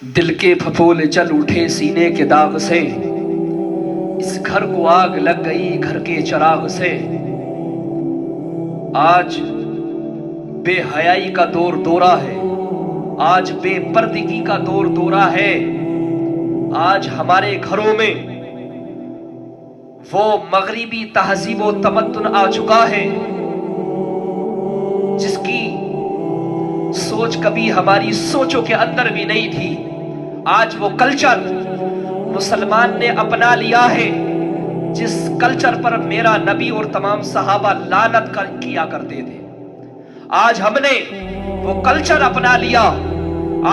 दिल के फफोले चल उठे सीने के दाग से, इस घर को आग लग गई घर के चिराग से। आज बेहयाई का दौर दौरा है, आज बेपर्दगी का दौर दौरा है। आज हमारे घरों में वो मगरिबी तहजीब व तमद्दुन आ चुका है जिसकी सोच कभी हमारी सोचों के अंदर भी नहीं थी। आज वो कल्चर मुसलमान ने अपना लिया है जिस कल्चर पर मेरा नबी और तमाम सहाबा लानत किया करते थे। आज हमने वो कल्चर अपना लिया,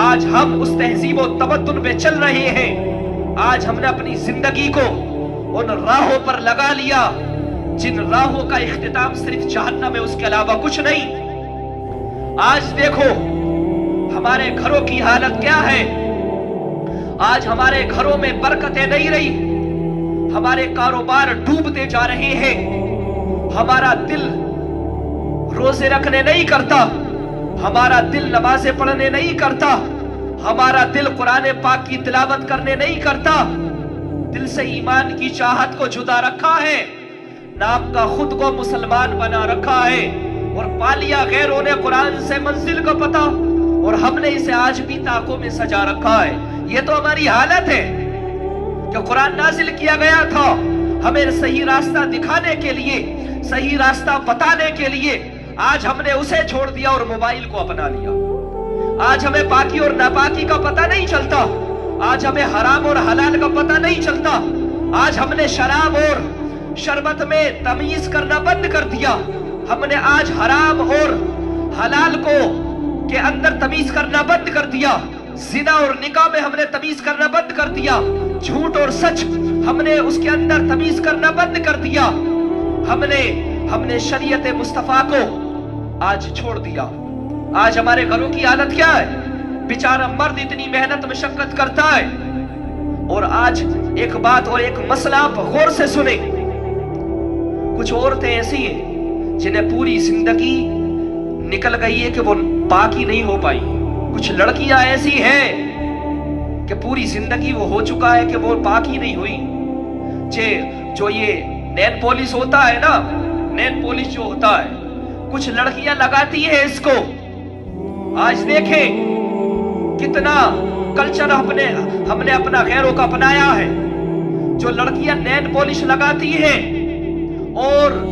आज हम उस तहजीब व तमद्दुन पे चल रहे हैं। आज हमने अपनी जिंदगी को उन राहों पर लगा लिया जिन राहों का इख्तिताम सिर्फ जहन्नम है, उसके अलावा कुछ नहीं। आज देखो हमारे घरों की हालत क्या है। आज हमारे घरों में बरकतें नहीं रही, हमारे कारोबार डूबते जा रहे हैं। हमारा दिल रोजे रखने नहीं करता, हमारा दिल नमाजें पढ़ने नहीं करता, हमारा दिल कुरान पाक की तिलावत करने नहीं करता। दिल से ईमान की चाहत को जुदा रखा है, नाम का खुद को मुसलमान बना रखा है और पा लिया गैरों ने कुरान से मंजिल का पता, और हमने इसे आज भी ताकों में सजा रखा है। ये तो हमारी हालत है कि कुरान नाजिल किया गया था हमें सही रास्ता दिखाने के लिए, सही रास्ता बताने के लिए। आज हमने उसे छोड़ दिया और मोबाइल को अपना लिया। आज हमें पाकी और नापाकी का पता नहीं चलता, आज हमें हराम और हलाल का पता नहीं चलता। आज हमने शराब और शरबत में तमीज करना बंद कर दिया। हमने आज हराम और हलाल को के अंदर तमीज करना बंद कर दिया। जिना और निकाह में हमने तमीज करना बंद कर दिया। झूठ और सच हमने उसके अंदर तमीज करना बंद कर दिया। हमने शरीयत मुस्तफा को आज छोड़ दिया। आज हमारे घरों की हालत क्या है। बेचारा मर्द इतनी मेहनत मशक्कत करता है, और आज एक बात और एक मसला आप गौर से सुने। कुछ औरतें ऐसी हैं जिन्हें पूरी जिंदगी निकल गई है कि वो पाकी नहीं हो पाई। कुछ लड़कियां ऐसी हैं कि पूरी जिंदगी वो हो चुका है कि वो पाकी नहीं हुई। जो ये नेल पॉलिश होता है ना, नेल पॉलिश जो होता है, कुछ लड़कियां लगाती है इसको। आज देखें कितना कल्चर हमने अपना गैरों का अपनाया है। जो लड़कियां नेल पॉलिश लगाती हैं और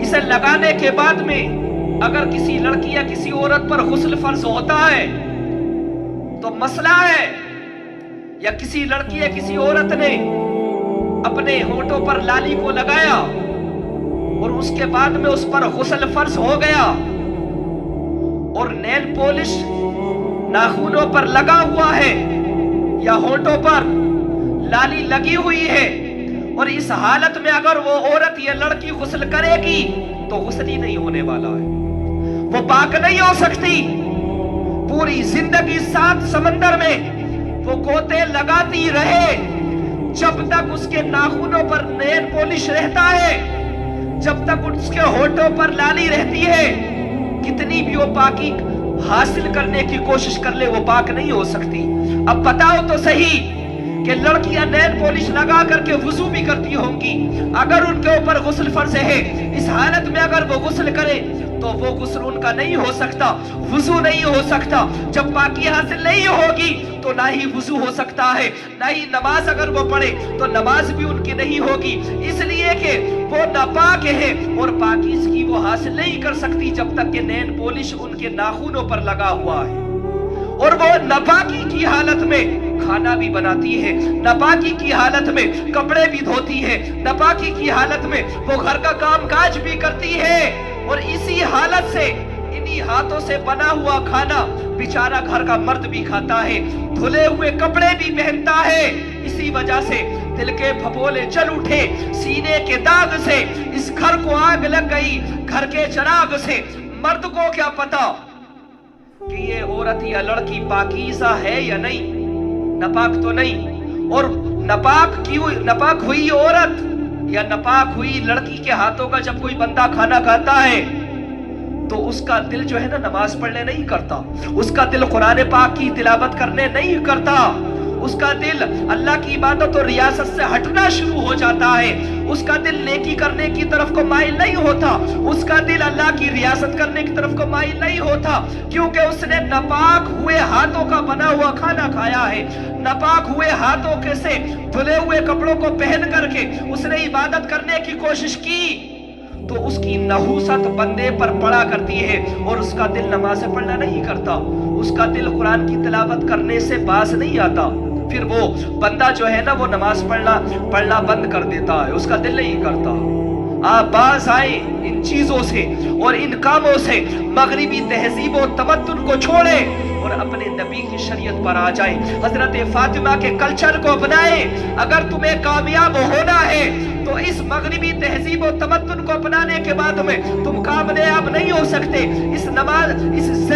इसे लगाने के बाद में अगर किसी लड़की या किसी औरत पर गुस्ल फर्ज होता है तो मसला है, या किसी लड़की या किसी औरत ने अपने होंठों पर लाली को लगाया और उसके बाद में उस पर गुस्ल फर्ज हो गया, और नेल पॉलिश नाखूनों पर लगा हुआ है या होंठों पर लाली लगी हुई है, और इस हालत में अगर वो औरत या लड़की गुस्ल करेगी तो गुस्ल ही नहीं होने वाला है, वो पाक नहीं हो सकती। पूरी जिंदगी सात समंदर में वो गोते लगाती रहे जब तक उसके नाखूनों पर नेल पॉलिश रहता है, जब तक उसके होठों पर लाली रहती है। कितनी भी वो पाकी हासिल करने की कोशिश कर ले, वो पाक नहीं हो सकती। अब बताओ तो सही कि लड़कियां नेल पॉलिश लगा करके वुजू भी करती होंगी, अगर उनके ऊपर गुस्ल फर्ज है, इस हालत में अगर वो गुस्ल करे तो वो गुस्ल उनका नहीं हो सकता, वुजू नहीं हो सकता। जब पाकी हासिल नहीं होगी तो ना ही वुजू हो सकता है, ना ही नमाज अगर वो पढ़े तो नमाज भी उनकी नहीं होगी, इसलिए कि वो नापाक है और पाकीज़गी वो हासिल नहीं कर सकती जब तक कि नेल पॉलिश उनके नाखूनों पर लगा हुआ है। और वो नापाकी की हालत में खाना भी बनाती है, नापाकी की हालत में कपड़े भी धोती है, नापाकी की हालत में वो घर का काम काज भी करती है, और इसी हालत से इन्हीं हाथों से बना हुआ खाना बेचारा घर का मर्द भी खाता है, धुले हुए कपड़े भी पहनता है। इसी वजह से दिल के फफोले चल उठे सीने के दाग से, इस घर को आग लग गई घर के चिराग से। मर्द को क्या पता कि ये औरत या लड़की पाकीज़ा है या नहीं, नापाक तो नहीं। और नापाक हुई औरत या नापाक हुई लड़की के हाथों का जब कोई बंदा खाना खाता है تو اس کا دل جو ہے نا نماز پڑھنے نہیں کرتا، اس کا دل قرآن پاک کی تلاوت کرنے نہیں کرتا، اس کا دل اللہ کی عبادت اور ریاست سے ہٹنا شروع ہو جاتا ہے، اس کا دل نیکی کرنے کی طرف کو مائل نہیں ہوتا، اس کا دل اللہ کی ریاست کرنے کی طرف کو مائل نہیں ہوتا، کیونکہ اس نے ناپاک ہوئے ہاتھوں کا بنا ہوا کھانا کھایا ہے، ناپاک ہوئے ہاتھوں کے سے دھلے ہوئے کپڑوں کو پہن کر کے اس نے عبادت کرنے کی کوشش کی، تو اس کی نحوست بندے پر پڑا کرتی ہے اور اس کا دل نماز پڑھنا نہیں کرتا، اس کا دل قرآن کی تلاوت کرنے سے باز نہیں آتا، پھر وہ بندہ جو ہے نا وہ نماز پڑھنا بند کر دیتا ہے، اس کا دل نہیں کرتا۔ آپ باز آئیں ان چیزوں سے اور ان کاموں سے، مغربی تہذیب و تمدن کو چھوڑیں اور اپنے نبی کی شریعت پر آ جائیں، حضرت فاطمہ کے کلچر کو اپنائیں۔ اگر تمہیں کامیاب ہونا ہے تو اس مغربی تہذیب و تمدن کو اپنانے کے بعد میں تم کامیاب نہیں ہو سکتے۔ اس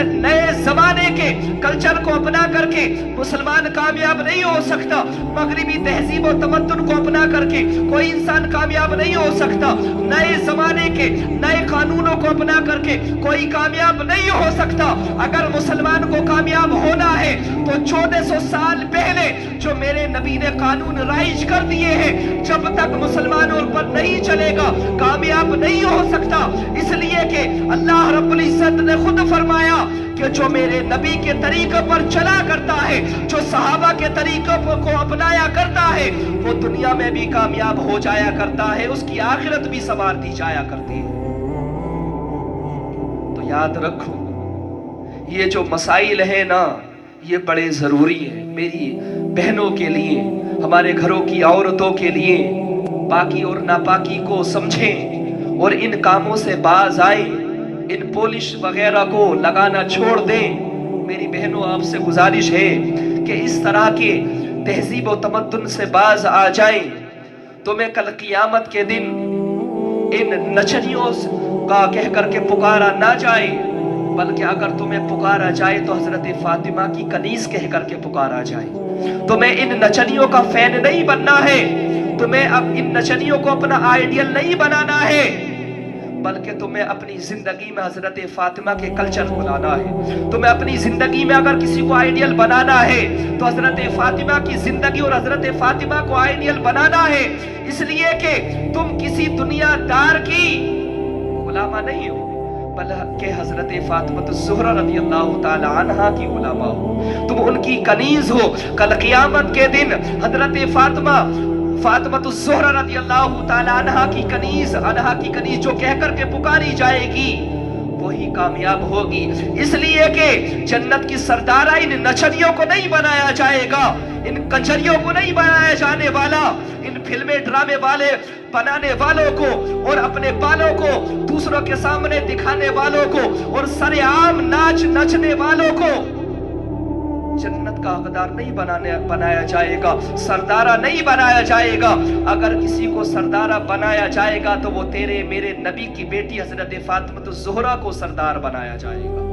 نئے زمانے کے کلچر کو اپنا کر کے مسلمان کامیاب نہیں ہو سکتا، مغربی تہذیب و تمدن کو اپنا کر کے کوئی انسان کامیاب نہیں ہو سکتا، نئے زمانے کے نئے قانونوں کو اپنا کر کے کوئی کامیاب نہیں ہو سکتا۔ اگر مسلمان کو کامیاب ہونا ہے تو 1400 سال پہلے جو میرے نبی نے قانون رائج کر دیے ہیں، جب تک مسلمانوں پر نہیں چلے گا کامیاب نہیں ہو سکتا، اس لیے کہ اللہ رب العزت نے خود فرمایا کہ جو میرے نبی کے طریقے پر چلا کرتا ہے، جو صحابہ کے طریقوں کو اپنایا کرتا ہے، وہ دنیا میں بھی کامیاب ہو جایا کرتا ہے، اس کی آخرت بھی سنوار دی جایا کرتی ہے۔ تو یاد رکھو یہ جو مسائل ہیں نا یہ بڑے ضروری ہیں میری بہنوں کے لیے، ہمارے گھروں کی عورتوں کے لیے، پاکی اور ناپاکی کو سمجھیں اور ان کاموں سے باز آئیں، ان پولش وغیرہ کو لگانا چھوڑ دیں۔ میری بہنوں آپ سے گزارش ہے کہ اس طرح کے تہذیب و تمدن سے باز آ جائیں، تمہیں کل قیامت کے دن ان نچنیوں کا کہہ کر کے پکارا نہ جائے، بلکہ اگر تمہیں پکارا جائے تو حضرت فاطمہ کی کنیز کہہ کر کے پکارا جائے۔ تمہیں ان نچنیوں کا فین نہیں بننا ہے، تمہیں اب ان نچنیوں کو اپنا آئیڈیل نہیں بنانا ہے، بلکہ تمہیں اپنی زندگی میں حضرت فاطمہ کے کلچر کو لانا ہے۔ تمہیں اپنی زندگی میں اگر کسی کو آئیڈیل بنانا ہے تو حضرت فاطمہ کی زندگی اور حضرت فاطمہ کو آئیڈیل بنانا ہے، اس لیے کہ تم کسی دنیا دار کی غلامہ نہیں ہو، بلکہ حضرت فاطمہ الزہرا رضی اللہ تعالی عنہا کی غلامہ ہو، تم ان کی کنیز ہو۔ کل قیامت کے دن حضرت فاطمہ الزہرا رضی اللہ تعالی عنہا کی کنیز جو کہہ کر کے پکاری جائے گی وہی کامیاب ہوگی، اس لیے کہ جنت کی سردارہ ان نچنیوں کو نہیں بنایا جائے گا، ان کنجریوں کو نہیں بنایا جانے والا، ان فلمیں ڈرامے والے بنانے والوں کو اور اپنے بالوں کو دوسروں کے سامنے دکھانے والوں کو اور سر عام ناچ نچنے والوں کو جنت کا حقدار نہیں بنایا جائے گا، سردارہ نہیں بنایا جائے گا۔ اگر کسی کو سردارہ بنایا جائے گا تو وہ تیرے میرے نبی کی بیٹی حضرت فاطمہ الزہرا کو سردار بنایا جائے گا۔